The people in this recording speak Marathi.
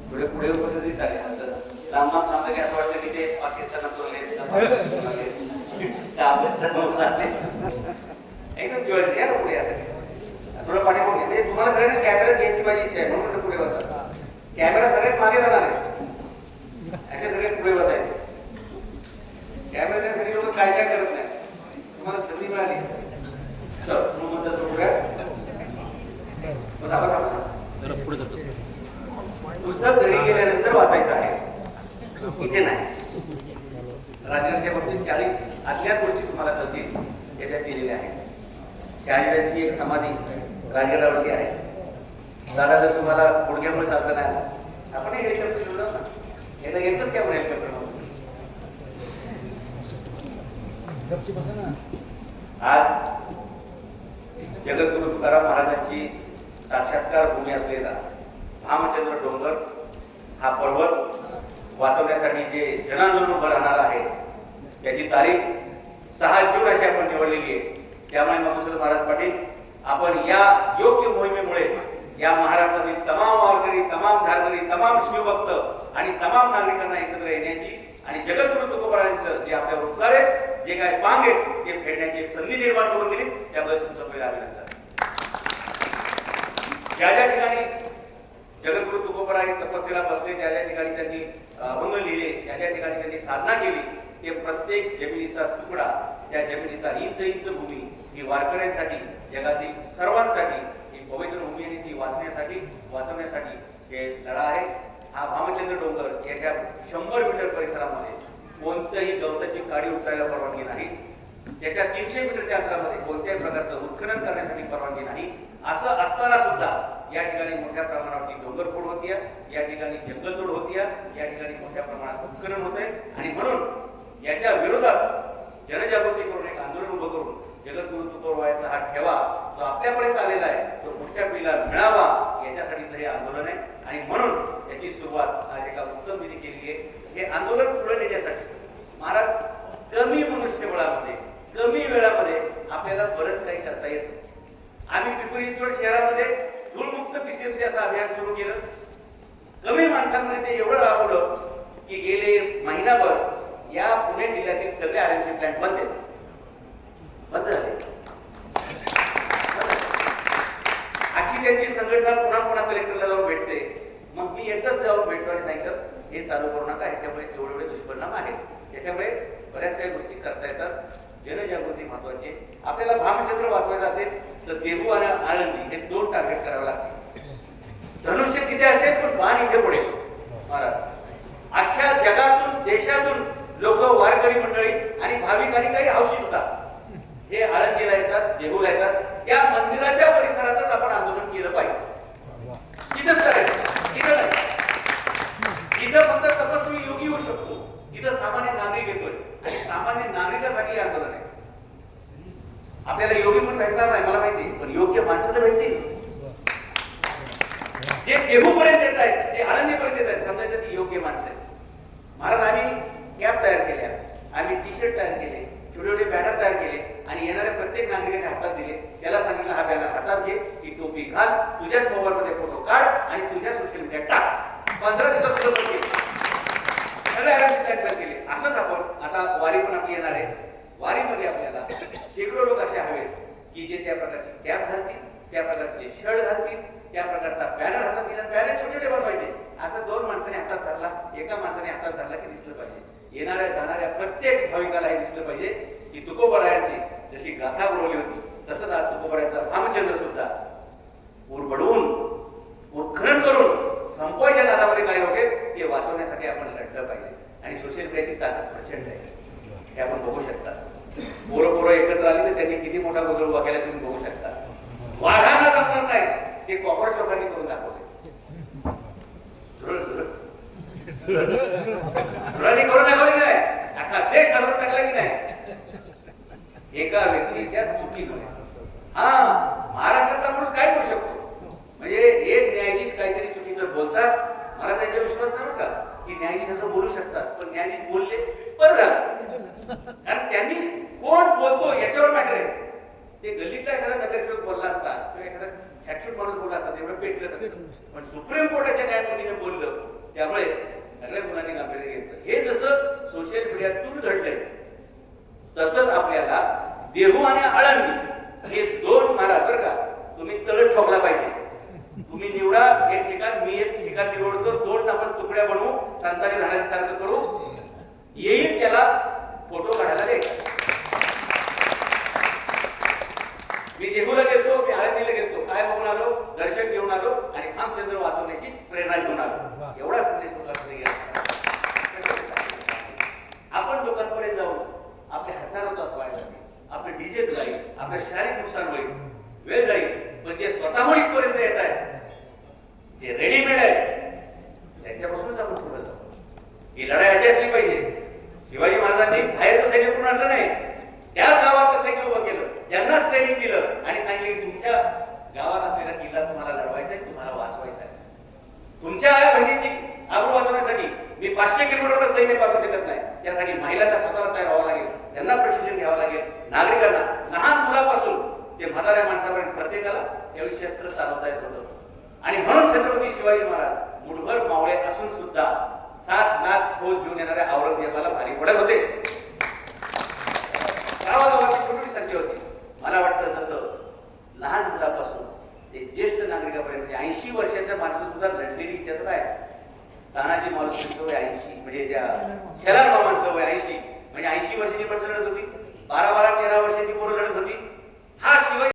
पुढे पुढे उपस्थिती चालेल असं लांब थांबलं की असं वाटतं की ते पाकिस्तानात एकदम ज्वेलरी या पुढे थोडं पाठी पण घेते तुम्हाला सगळ्यांना कॅमेरा घ्यायची माझी इच्छा आहे म्हणून पुढे बसा कॅमेरा सगळ्यात मागे जाणार आहे असे सगळे पुढे बसायचे कॅमेरा सगळी लोक काय काय करत नाही तुम्हाला संधी मिळाली चल म्हणून म्हणतात पुढे बसा बसा बसा जरा पुढे जातो पुस्तक घरी गेल्यानंतर वाचायचं आहे इथे नाही राजकारणाच्या बाबतीत 40 अज्ञात गोष्टी तुम्हाला कळतील याच्यात दिलेल्या आहेत शहाजीराजांची एक समाधी राजगडावरती आहे दादा जर तुम्हाला गुडघ्यामुळे चालतं नाही आपण हेलिकॉप्टर लिहिलं ना याला येतच काय म्हणून हेलिकॉप्टर आज जगद्गुरु तुकाराम महाराजांची साक्षात्कार भूमी असलेला भामचंद्र डोंगर हा पर्वत वाचवण्यासाठी जे जनांदोलन उभं राहणार आहे याची तारीख 6 जून अशी आपण निवडलेली आहे त्यामुळे मधुसूदन महाराज पाटील आपण या योग्य मोहिमेमुळे या महाराष्ट्रातील तमाम वारकरी तमाम धारकरी तमाम शिवभक्त आणि तमाम नागरिकांना एकत्र येण्याची आणि जगद्गुरु तुकोबारायांचं जे आपल्यावर उपकार आहे जे काय पांग आहे ते फेडण्याची एक संधी निर्माण करून दिली त्याबद्दल तुमचं पहिलं अभिनंदन ज्या ज्या ठिकाणी जगद्गुरु तुकोबाराय तपस्येला बसले ज्या ज्या ठिकाणी त्यांनी अभंग लिहिले ज्या ज्या ठिकाणी त्यांनी साधना केली ते प्रत्येक जमिनीचा तुकडा त्या जमिनीचा इंच इंच भूमी ही वारकऱ्यांसाठी जगातील सर्वांसाठी ही पवित्र भूमी आणि ती वाचवण्यासाठी हे लढा आहे हा भामचंद्र डोंगर याच्या 100 मीटर परिसरामध्ये कोणत्याही गवताची काडी उतरायला परवानगी नाही त्याच्या 300 मीटरच्या अंतरामध्ये कोणत्याही प्रकारचं उत्खनन करण्यासाठी परवानगी नाही असं असताना सुद्धा या ठिकाणी मोठ्या प्रमाणावरती डोंगरफोड होतीये या ठिकाणी जंगलतोड होतीये या ठिकाणी मोठ्या प्रमाणात उत्खनन होतंय आणि म्हणून याच्या विरोधात जनजागृती करून एक आंदोलन उभं करून जगद्गुरु तुकोबारायांचा हा ठेवा जो आपल्यापर्यंत आलेला आहे तो पुढच्या पिढीला मिळावा याच्यासाठी हे आंदोलन आहे आणि म्हणून याची सुरुवात आज एका उत्तम विधी केली आहे हे आंदोलन पुढे नेण्यासाठी महाराज कमी मनुष्यबळामध्ये कमी वेळामध्ये आपल्याला बरंच काही करता येतं आम्ही पिंपरी चिंचवड शहरामध्ये धूळमुक्त पीसीएमसी असं अभियान सुरू केलं कमी माणसांमध्ये ते एवढं राबवलं की गेले महिनाभर या पुणे जिल्ह्यातील सगळे आरएमसी प्लांट बंद झाले आजची त्यांची संघटना पुन्हा पुन्हा कलेक्टरला जाऊन भेटते मग मी एकच जाऊन भेटतो आणि सांगितलं हे चालू करू नका ह्याच्यामुळे एवढे दुष्परिणाम आहेत त्याच्यामुळे बऱ्याच काही गोष्टी करता येतात जनजागृती महत्वाची आपल्याला भामचंद्र वाचवायचं असेल तर देहू आणि आळंदी हे 2 टार्गेट करावे लागतील धनुष्य तिथे असेल पण बाण इथे पडेल महाराज अख्ख्या जगातून देशातून लोक वारकरी मंडळी आणि भाविक आणि काही हौशी सुद्धा हे आळंदीला येतात देहूला येतात त्या मंदिराच्या परिसरातच आपण आंदोलन केलं पाहिजे तिथंच करायचं तिथं नाही तिथं फक्त तपस्वी योगी होऊ शकतो तिथं सामान्य नागरिक येतोय आणि सामान्य नागरिकासाठी आंदोलन आहे आपल्याला योगी पण भेटणार नाही मला माहिती पण योग्य माणसं तर भेटतील जे देहूपर्यंत येत आहेत ते आळंदीपर्यंत येत आहेत समजायचं ती योग्य माणसं आहेत महाराज आम्ही कॅप तयार केल्या आम्ही टी शर्ट तयार केले छोटे छोटे बॅनर तयार केले आणि येणाऱ्या प्रत्येक नागरिकाच्या हातात दिले त्याला सांगितलं हा बॅनर हातात घे ही टोपी घाल तुझ्याच मोबाईल मध्ये फोटो काढ आणि तुझ्या सोशल मीडिया टाक 15 दिवसात सगळे केले असंच आपण आता वारी पण आपली येणार आहे वारीमध्ये आपल्याला शेकडो लोक असे हवेत की जे त्या प्रकारची कॅप घालतील त्या प्रकारचे शर्ट घालतील त्या प्रकारचा बॅनर हातात दिला बॅनर छोटे छोटे बनवायचे असं 2 माणसाने हातात धरला एका माणसाने हातात धरला की दिसलं पाहिजे येणाऱ्या जाणाऱ्या प्रत्येक भाविकाला हे दिसलं पाहिजे की तुकोबारायांची जशी गाथा बुडवली होती तसंच आज तुकोबारायांचा भामचंद्र सुद्धा उरबडवून उत्खनन करून संपवायच्या नादामध्ये काय होते ते वाचवण्यासाठी आपण लढलं पाहिजे आणि सोशल मीडियाची ताकद प्रचंड आहे हे आपण बघू शकता पोरं एकत्र आली तर त्यांनी किती मोठा गोंधळ उभा केला तुम्ही बघू शकता वाघांना जमणार नाही ते कॉर्पोरेट लोकांनी करून दाखवले करून दाखवले नाही अख्खा देश धरून टाकला की नाही एका व्यक्तीच्या चुकीमुळे हा महाराष्ट्रातला माणूस काय करू शकतो म्हणजे एक न्यायाधीश काहीतरी चुकीचं बोलतात मला त्यांचा विश्वास नाही का की न्यायाधीश असं बोलू शकतात पण न्यायाधीश बोलले बरं झालं कारण त्यांनी कोण बोलतो याच्यावर मॅटर आहे ते गल्लीतला एखादा नगरसेवक बोलला असता किंवा एखादा छटछूट माणूस बोलला असता तेवढं पेटलं नसतं. पण सुप्रीम कोर्टाच्या न्यायमूर्तीने बोललं त्यामुळे सगळ्या मुलांनी गांभीर्य घेतलं. हे जसं सोशल मीडियातून घडलंय तसंच आपल्याला देहू आणि आळंदी हे दोन महाराज बरं का तुम्ही तळ ठोकला पाहिजे. तुम्ही निवडा एक ठिकाण, मी एक ठिकाण निवडतो, जोड आपण तुकड्या बनवू, संताजी झाडाच्या सारखं करू, येईल त्याला फोटो काढायला दे. मी देहूला गेलो, मी आळंदीला गेलो, काय बघून आलो, दर्शन घेऊन आलो आणि रामचंद्र वाचवण्याची प्रेरणा घेऊन आलो. एवढा संदेश लोकांकडे गेला. आपण लोकांपर्यंत जाऊन आपले हजारो तास वाया जातील, आपले डीजे जाईल, आपलं शारीरिक नुकसान होईल, वेळ जाईल. पण जे स्वतःहून इथपर्यंत येत आहे, जे रेडीमेड आहे, त्यांच्यापासूनच आपण पुढे जाऊ. ही लढाई अशी असली पाहिजे. शिवाजी महाराजांनी बाहेरचं सैन्य करून आणलं नाही, त्याच गावात सैन्य उभं केलं, त्यांनाच ट्रेनिंग दिलं आणि सांगितलं तुमच्या गावात असलेला किल्ला तुम्हाला लढवायचा आहे, तुम्हाला वाचवायचा आहे. तुमच्या आया बहिणीची आबरू वाचवण्यासाठी मी 500 किलोमीटर सैन्य पाठवू शकत नाही. त्यासाठी महिलांना स्वतःला तयार व्हावं लागेल, त्यांना प्रशिक्षण घ्यावं लागेल. नागरिकांना लहान मुलापासून ते म्हाताऱ्या माणसापर्यंत प्रत्येकाला यावेळी शस्त्र चालवता येत होतं. आणि म्हणून छत्रपती शिवाजी महाराज मुठभर मावळे असून सुद्धा 7 लाख फौज घेऊन येणाऱ्या औरंगजेबाला भारी पडत होते. गावागावाची छोटी संख्या होती. मला वाटतं जसं लहान मुलापासून ते ज्येष्ठ नागरिकापर्यंत 80 वर्षाच्या माणसं सुद्धा लढलेली इतिहासात आहे. तानाजी मालुसरेंचं वय 80, म्हणजे त्या शेलार मामांचं वय 80, म्हणजे 80 वर्षाची माणसं लढत होती. 12-13 वर्षाची पोरं लढत होती. हा शिवाजी